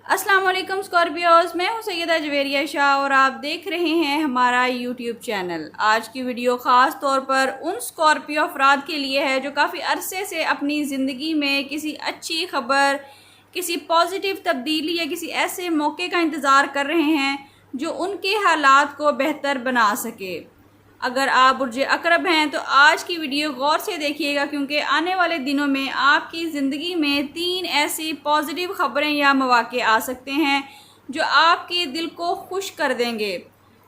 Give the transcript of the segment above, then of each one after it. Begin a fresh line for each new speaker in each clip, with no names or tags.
अस्सलाम वालेकुम स्कॉर्पियोज, मैं हूं सैयदा जवेरिया शाह और आप देख रहे हैं हमारा यूट्यूब चैनल। आज की वीडियो ख़ास तौर पर उन स्कॉर्पियो अफराद के लिए है जो काफ़ी अरसे से अपनी ज़िंदगी में किसी अच्छी खबर, किसी पॉजिटिव तब्दीली या किसी ऐसे मौके का इंतज़ार कर रहे हैं जो उनके हालात को बेहतर बना सके। अगर आप बुर्ज अकरब हैं तो आज की वीडियो गौर से देखिएगा, क्योंकि आने वाले दिनों में आपकी ज़िंदगी में 3 ऐसी पॉजिटिव ख़बरें या मौक़े आ सकते हैं जो आपके दिल को खुश कर देंगे।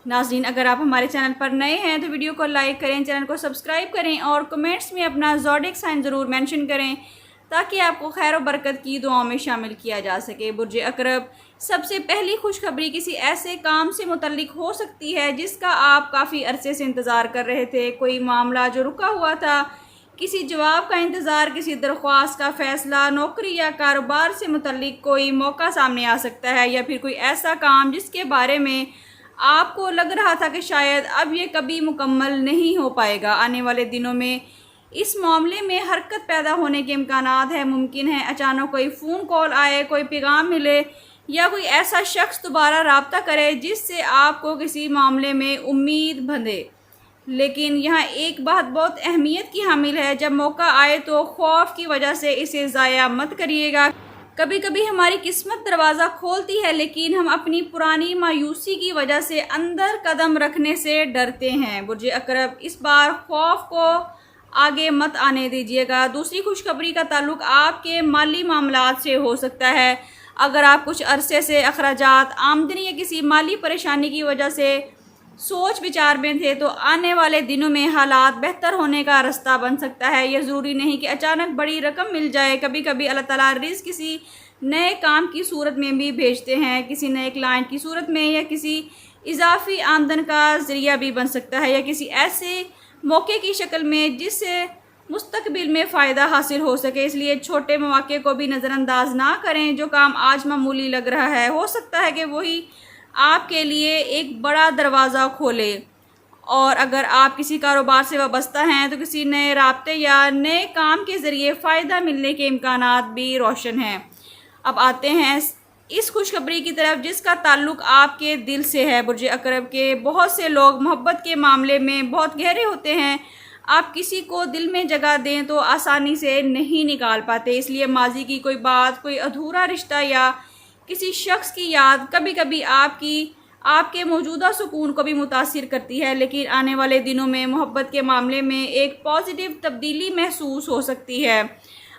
नाज़रीन, अगर आप हमारे चैनल पर नए हैं तो वीडियो को लाइक करें, चैनल को सब्सक्राइब करें और कमेंट्स में अपना ज़ोडिक साइन ज़रूर मेंशन करें ताकि आपको खैर और बरकत की दुआओं में शामिल किया जा सके। बुर्ज अकरब, सबसे पहली खुशखबरी किसी ऐसे काम से मुतल्लिक हो सकती है जिसका आप काफ़ी अरसे से इंतज़ार कर रहे थे। कोई मामला जो रुका हुआ था, किसी जवाब का इंतज़ार, किसी दरख्वास्त का फ़ैसला, नौकरी या कारोबार से मुतल्लिक कोई मौका सामने आ सकता है, या फिर कोई ऐसा काम जिसके बारे में आपको लग रहा था कि शायद अब ये कभी मुकम्मल नहीं हो पाएगा। आने वाले दिनों में इस मामले में हरकत पैदा होने के इम्कानात है। मुमकिन है अचानक कोई फ़ोन कॉल आए, कोई पैगाम मिले या कोई ऐसा शख्स दोबारा रब्ता करे जिससे आपको किसी मामले में उम्मीद बंधे। लेकिन यहाँ एक बात बहुत अहमियत की हामिल है, जब मौका आए तो खौफ की वजह से इसे ज़ाया मत करिएगा। कभी कभी हमारी किस्मत दरवाज़ा खोलती है, लेकिन हम अपनी पुरानी मायूसी की वजह से अंदर कदम रखने से डरते हैं। बुर्ज अकरब, इस बार खौफ को आगे मत आने दीजिएगा। दूसरी खुशखबरी का ताल्लुक आपके माली मामलात से हो सकता है। अगर आप कुछ अरसे से अखराजात, आमदनी या किसी माली परेशानी की वजह से सोच विचार में थे तो आने वाले दिनों में हालात बेहतर होने का रास्ता बन सकता है। यह ज़रूरी नहीं कि अचानक बड़ी रकम मिल जाए। कभी कभी अल्लाह ताला रिज़्क़ किसी नए काम की सूरत में भी भेजते हैं, किसी नए क्लाइंट की सूरत में, या किसी इजाफी आमदन का ज़रिया भी बन सकता है, या किसी ऐसे मौके की शक्ल में जिससे मुस्तकबिल में फ़ायदा हासिल हो सके। इसलिए छोटे मौके को भी नज़रअंदाज ना करें। जो काम आज मामूली लग रहा है, हो सकता है कि वही आपके लिए एक बड़ा दरवाज़ा खोले। और अगर आप किसी कारोबार से वाबस्ता हैं तो किसी नए राब्ते या नए काम के ज़रिए फ़ायदा मिलने के इम्कानात भी रोशन हैं। अब आते हैं इस खुशखबरी की तरफ जिसका ताल्लुक़ आपके दिल से है। बुर्ज अकरब के बहुत से लोग मोहब्बत के मामले में बहुत गहरे होते हैं। आप किसी को दिल में जगह दें तो आसानी से नहीं निकाल पाते। इसलिए माजी की कोई बात, कोई अधूरा रिश्ता या किसी शख्स की याद कभी कभी आपके मौजूदा सुकून को भी मुतासिर करती है। लेकिन आने वाले दिनों में मोहब्बत के मामले में एक पॉजिटिव तब्दीली महसूस हो सकती है।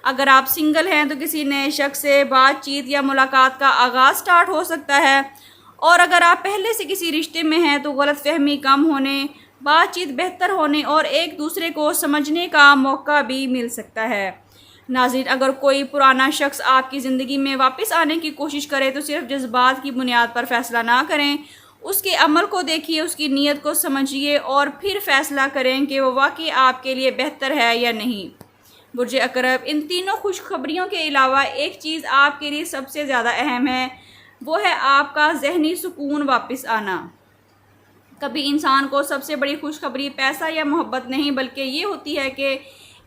अगर आप सिंगल हैं तो किसी नए शख्स से बातचीत या मुलाकात का आगाज़ स्टार्ट हो सकता है, और अगर आप पहले से किसी रिश्ते में हैं तो गलतफहमी कम होने, बातचीत बेहतर होने और एक दूसरे को समझने का मौका भी मिल सकता है। नाज़रीन, अगर कोई पुराना शख्स आपकी ज़िंदगी में वापस आने की कोशिश करे तो सिर्फ जज्बात की बुनियाद पर फ़ैसला ना करें। उसके अमल को देखिए, उसकी नीयत को समझिए और फिर फ़ैसला करें कि वो वाकई आपके लिए बेहतर है या नहीं। बुर्ज अकरब, इन तीनों खुशखबरियों के अलावा एक चीज़ आपके लिए सबसे ज़्यादा अहम है, वो है आपका ज़हनी सुकून वापस आना। कभी इंसान को सबसे बड़ी खुशखबरी पैसा या मोहब्बत नहीं, बल्कि ये होती है कि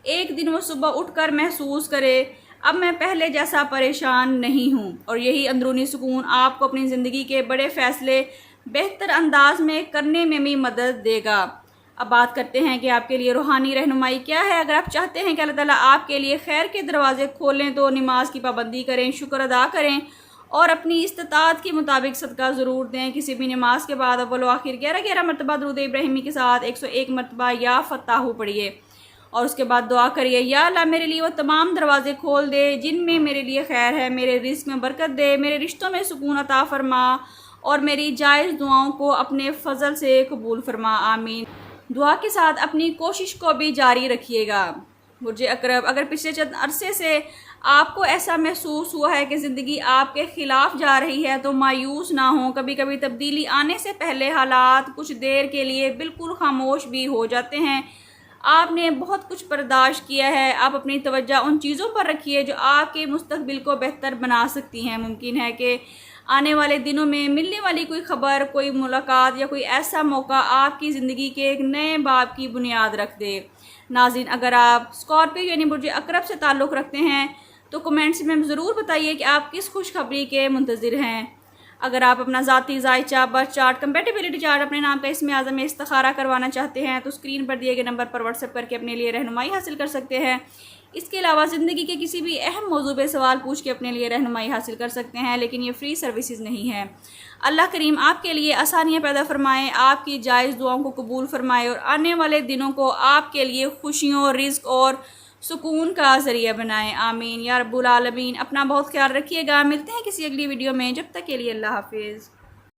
एक दिन वो सुबह उठकर महसूस करे, अब मैं पहले जैसा परेशान नहीं हूँ। और यही अंदरूनी सुकून आपको अपनी ज़िंदगी के बड़े फ़ैसले बेहतर अंदाज में करने में भी मदद देगा। अब बात करते हैं कि आपके लिए रूहानी रहनुमाई क्या है। अगर आप चाहते हैं कि अल्लाह ताला आपके लिए खैर के दरवाज़े खोलें तो नमाज की पाबंदी करें, शुक्र अदा करें और अपनी इस्तिताअत के मुताबिक सदका ज़रूर दें। किसी भी नमाज के बाद अव्वल व आखिर 11 मरतबा दुरूद इब्राहिमी के साथ 101 मरतबा या फ़त्ताहु पढ़िए और उसके बाद दुआ करिए, या अल्लाह मेरे लिए वो तमाम दरवाज़े खोल दे जिनमें मेरे लिए खैर है, मेरे रिज़्क़ में बरकत दे, मेरे रिश्तों में सुकून अता फ़रमा और मेरी जायज़ दुआओं को अपने फ़ज़ल से कबूल फ़रमा। आमीन। दुआ के साथ अपनी कोशिश को भी जारी रखिएगा। बुर्ज अकरब, अगर पिछले चंद अरसे से आपको ऐसा महसूस हुआ है कि ज़िंदगी आपके ख़िलाफ़ जा रही है तो मायूस ना हो। कभी कभी तब्दीली आने से पहले हालात कुछ देर के लिए बिल्कुल खामोश भी हो जाते हैं। आपने बहुत कुछ बर्दाश्त किया है, आप अपनी तवज्जो उन चीज़ों पर रखिए जो आपके मुस्तकबिल को बेहतर बना सकती हैं। मुमकिन है कि आने वाले दिनों में मिलने वाली कोई ख़बर, कोई मुलाकात या कोई ऐसा मौका आपकी ज़िंदगी के एक नए बाब की बुनियाद रख दे। नाज़रीन, अगर आप स्कॉर्पियो यानी बुर्ज अकरब से ताल्लुक़ रखते हैं تو کمنٹس میں ضرور بتائیے کہ آپ کس خوشخبری کے منتظر ہیں۔ اگر آپ اپنا ذاتی ذائچہ، برتھ چارٹ، کمپیٹیبلٹی چارٹ، اپنے نام کا اسم اعظم میں استخارہ کروانا چاہتے ہیں تو اسکرین پر دیے گئے نمبر پر واٹس ایپ کر کے اپنے لیے رہنمائی حاصل کر سکتے ہیں۔ اس کے علاوہ زندگی کے کسی بھی اہم موضوع پہ سوال پوچھ کے اپنے لیے رہنمائی حاصل کر سکتے ہیں، لیکن یہ فری سروسز نہیں ہے۔ اللہ کریم آپ کے لیے آسانیاں پیدا فرمائے، آپ کی جائز دعاؤں کو قبول فرمائے اور آنے والے دنوں کو آپ کے لیے خوشیوں، رزق اور سکون کا ذریعہ بنائے۔ آمین یا رب العالمین۔ اپنا بہت خیال رکھیے گا، ملتے ہیں کسی اگلی ویڈیو میں، جب تک کے لیے اللہ حافظ۔